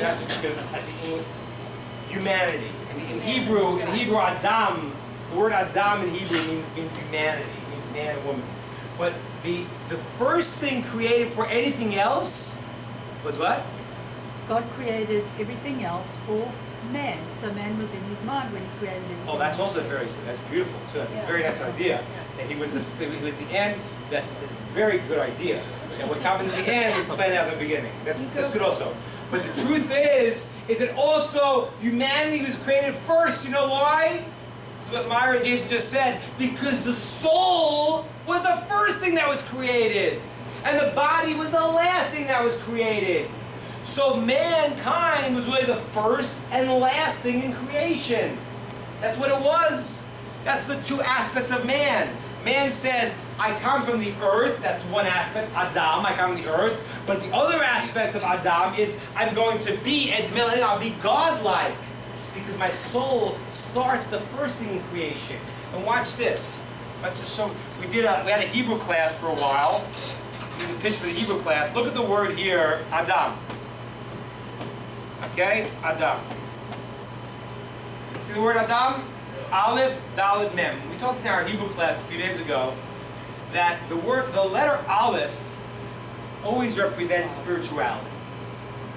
suggestion because I think humanity. In Hebrew, Adam, the word Adam in Hebrew means humanity. It means man and woman. But the first thing created for anything else was what? God created everything else for man. So man was in his mind when he created everything. Oh, that's also that's beautiful too. That's a very nice idea. That he was the end. That's a very good idea. And what happens at the end is planned out at the beginning. That's good also. But the truth is that also humanity was created first. You know why? What Myra and Jason just said. Because the soul was the first thing that was created. And the body was the last thing that was created. So mankind was really the first and last thing in creation. That's what it was. That's the two aspects of man. Man says, I come from the earth. That's one aspect. Adam, I come from the earth. But the other aspect of Adam is I'm going to be, I'll be godlike. Because my soul starts the first thing in creation. And watch this. We had a Hebrew class for a while. Here's a picture of the Hebrew class. Look at the word here, Adam. Okay, Adam. See the word Adam? Aleph, Dalet, Mem. We talked in our Hebrew class a few days ago that the letter Aleph always represents spirituality.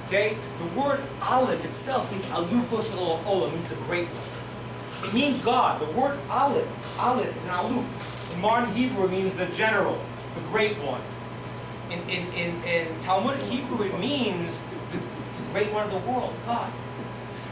Okay? The word Aleph itself means Alufo Shel Olam, means the great one. It means God. The word Aleph is an Aluf. In modern Hebrew it means the general, the great one. In Talmudic Hebrew it means the great one of the world, God.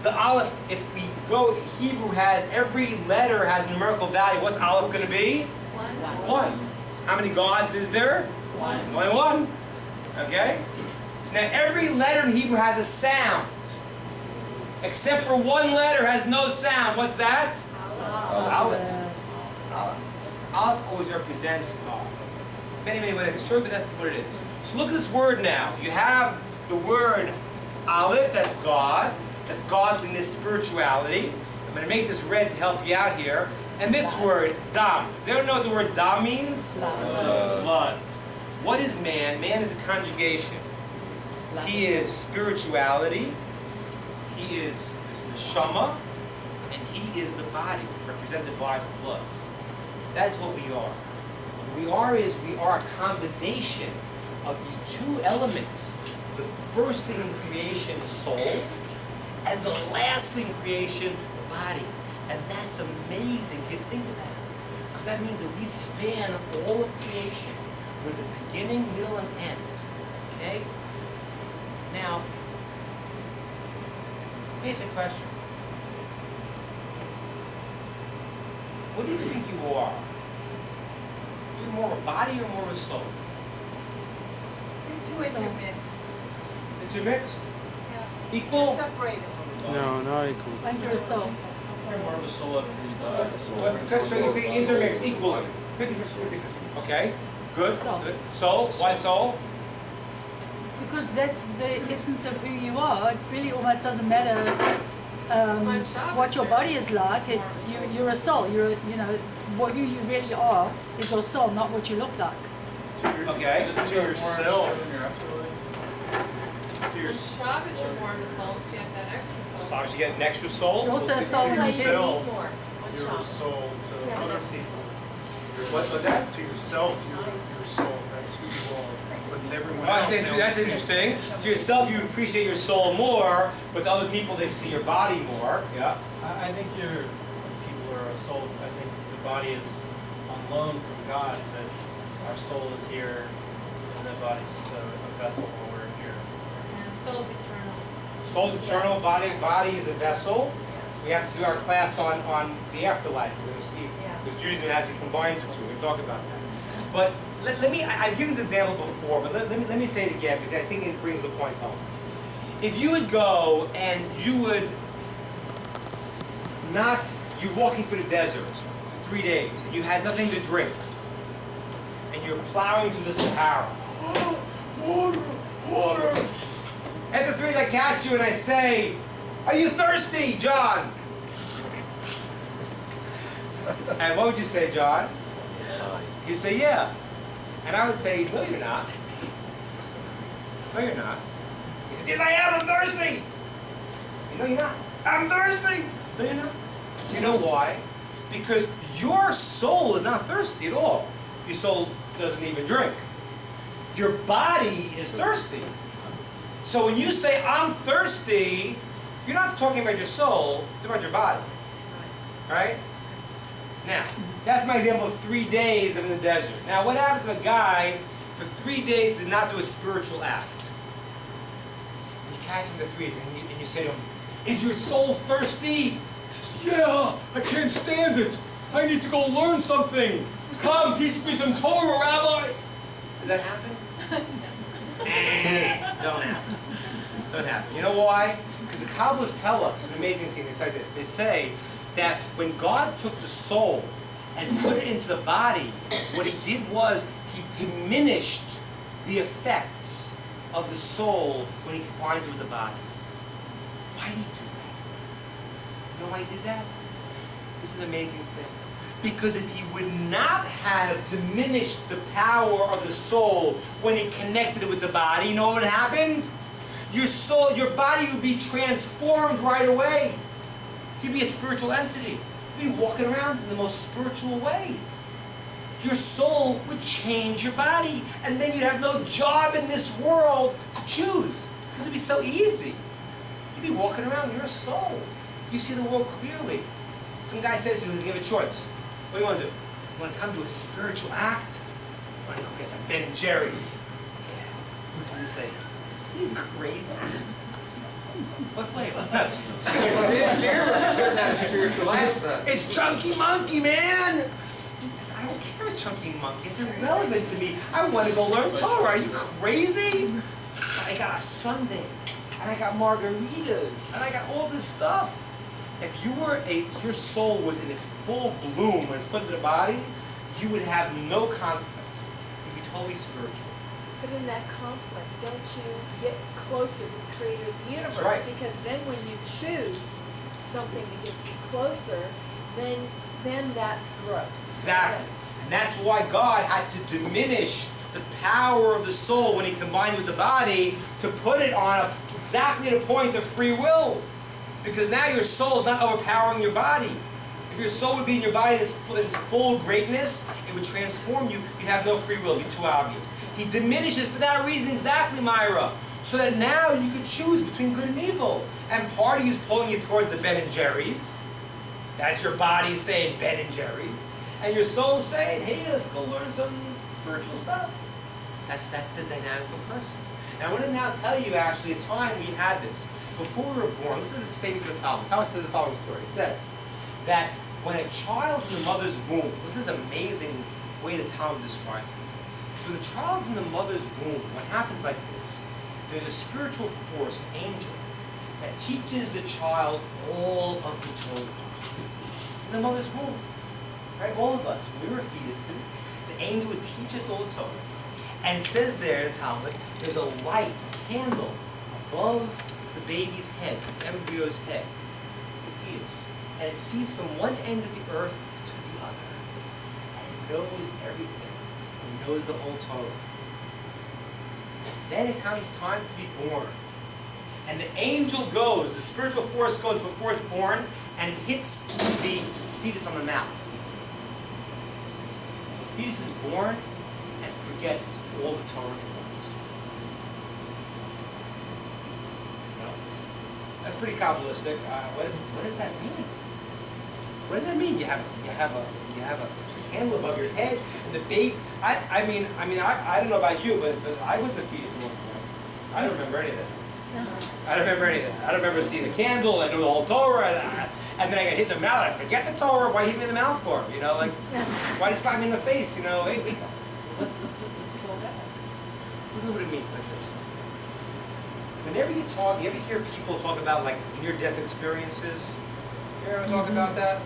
The Aleph, if we go, Hebrew has, every letter has a numerical value. What's Aleph going to be? One. How many gods is there? One. Only one. Okay? Now every letter in Hebrew has a sound. Except for one letter has no sound. What's that? Aleph. Aleph always represents God. Many ways it's true, but that's what it is. So look at this word now. You have the word Aleph, that's God. That's godliness, spirituality. I'm going to make this red to help you out here. And this word, Dam. Does anyone know what the word Dam means? Blood. What is man? Man is a conjugation. He is spirituality. He is neshama. And he is the body, represented by the blood. That's what we are. What we are a combination of these two elements. The first thing in creation, the soul. And the last thing in creation, the body. And that's amazing if you think about it. Because that means that we span all of creation with a beginning, middle, and end. Okay? Now, basic question. What do you think you are? Are you more of a body or more of a soul? Intermixed. Intermixed? Yeah. Equal? Separated. No, not equal. Under a soul. You're more of a soul of So you think intermixed equally? 50-50. Okay, good. Soul? Why soul? Because that's the essence of who you are. It really almost doesn't matter what your body is like. It's you're a soul. You're who you really are is your soul, not what you look like. Okay. To yourself. On Shabbos you're more of a soul, so you have that extra soul. So obviously you get an extra soul. You're also a soul in the Yourself. body. More on You're a Shabbos. soul to other people. What's that? To yourself, you're your soul. That's who you are. But to everyone Oh, else, that's interesting. To yourself, you appreciate your soul more, but to other people, they see your body more. Yeah. I think people are a soul. I think the body is on loan from God, but our soul is here, and the body is just a vessel when we're here. And soul's eternal. Soul's eternal. Body is a vessel. We have to do our class on the afterlife. We're going to see because Judaism actually combines the two. We're going to talk about that. But let me. I've given this example before, but let me say it again because I think it brings the point home. If you would go and you would you're walking through the desert for 3 days and you had nothing to drink, and you're plowing through the Sahara. Water. After 3 days, I catch you and I say, "Are you thirsty, John?" And what would you say, John? You'd say, "Yeah." And I would say, "No, you're not. No, you're not." He says, "Yes, I am. I'm thirsty." No, you're not. I'm thirsty. No, you're not. You know why? Because your soul is not thirsty at all. Your soul doesn't even drink. Your body is thirsty. So when you say, I'm thirsty, you're not talking about your soul, it's about your body. Right? Now, that's my example of 3 days in the desert. Now, what happens if a guy for 3 days did not do a spiritual act? You catch him to 3 days and you say to him, is your soul thirsty? He says, yeah, I can't stand it. I need to go learn something. Come, teach me some Torah, Rabbi. Does that happen? Don't happen. Don't happen. You know why? Because the Kabbalists tell us an amazing thing. They say this. They say that when God took the soul and put it into the body, what he did was he diminished the effects of the soul when he combines it with the body. Why did he do that? You know why he did that? This is an amazing thing. Because if he would not have diminished the power of the soul when he connected it with the body, you know what happened? Your soul, your body would be transformed right away. You'd be a spiritual entity. You'd be walking around in the most spiritual way. Your soul would change your body. And then you'd have no job in this world to choose. Because it'd be so easy. You'd be walking around, you're a soul. You see the world clearly. Some guy says to you, he's going to give a choice. What do you want to do? You want to come to a spiritual act? You want to go get some Ben and Jerry's? Yeah. What do you say? Are you crazy? What flavor? It's Chunky Monkey, man! I don't care if Chunky Monkey. It's irrelevant to me. I want to go learn Torah. Are you crazy? I got a sundae, and I got margaritas, and I got all this stuff. If your soul was in its full bloom when it's put into the body, you would have no conflict. You'd be totally spiritual. But in that conflict, don't you get closer to the creator of the universe? That's right. Because then when you choose something that gets you closer, then that's growth. Exactly. And that's why God had to diminish the power of the soul when he combined it with the body to put it on exactly the point of free will. Because now your soul is not overpowering your body. If your soul would be in your body in its full greatness, it would transform you. You'd have no free will. It'd be too obvious. He diminishes for that reason exactly, Myra. So that now you could choose between good and evil. And part of you is pulling you towards the Ben and Jerry's. That's your body saying Ben and Jerry's. And your soul saying, hey, let's go learn some spiritual stuff. That's the dynamic of a person. And I want to now tell you actually a time we had this. Before we were born, this is a statement from the Talmud. The Talmud says the following story. It says that when a child's in the mother's womb, this is an amazing way the Talmud describes it. So when the child's in the mother's womb, what happens like this? There's a spiritual force, an angel, that teaches the child all of the Torah. In the mother's womb. Right? All of us, when we were fetuses, the angel would teach us all the Torah. And it says there in the Talmud, there's a light, a candle, above the baby's head, the embryo's head, the fetus. And it sees from one end of the earth to the other. And it knows everything. It knows the whole Torah. Then it comes time to be born. And the angel goes, the spiritual force goes before it's born, and it hits the fetus on the mouth. The fetus is born and forgets all the Torah it learns. No? That's pretty Kabbalistic. What does that mean? What does that mean? You have a candle above your head, and the baby. I don't know about you, but I was a fetus at one point. I don't remember any of that. I don't remember anything. I don't remember seeing a candle. I knew the whole Torah, and then I got hit in the mouth. I forget the Torah. Why hit me in the mouth for? You know, like why did it slap me in the face? You know, hey, what's this all about? Listen to what it means like this. Whenever you talk, you ever hear people talk about like near-death experiences? You ever talk about that?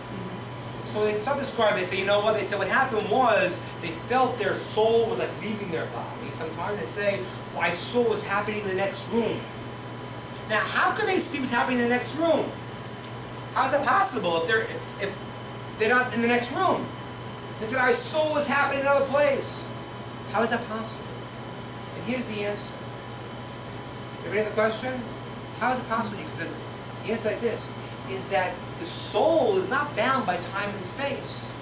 So they start describing. They say, you know what? They said what happened was they felt their soul was like leaving their body. Sometimes they say, well, I saw what's happening in the next room. Now, how could they see what's happening in the next room? How is that possible if they're not in the next room? They said, I saw what's happening in another place. How is that possible? And here's the answer. You have any other question? How is it possible The answer is like this, is that the soul is not bound by time and space.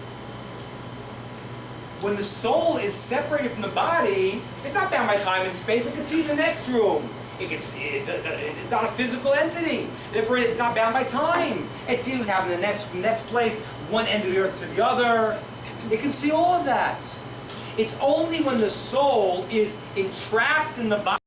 When the soul is separated from the body, it's not bound by time and space. It can see the next room. It's not a physical entity. Therefore, it's not bound by time. It sees what's happening in the next place, one end of the earth to the other. It can see all of that. It's only when the soul is entrapped in the body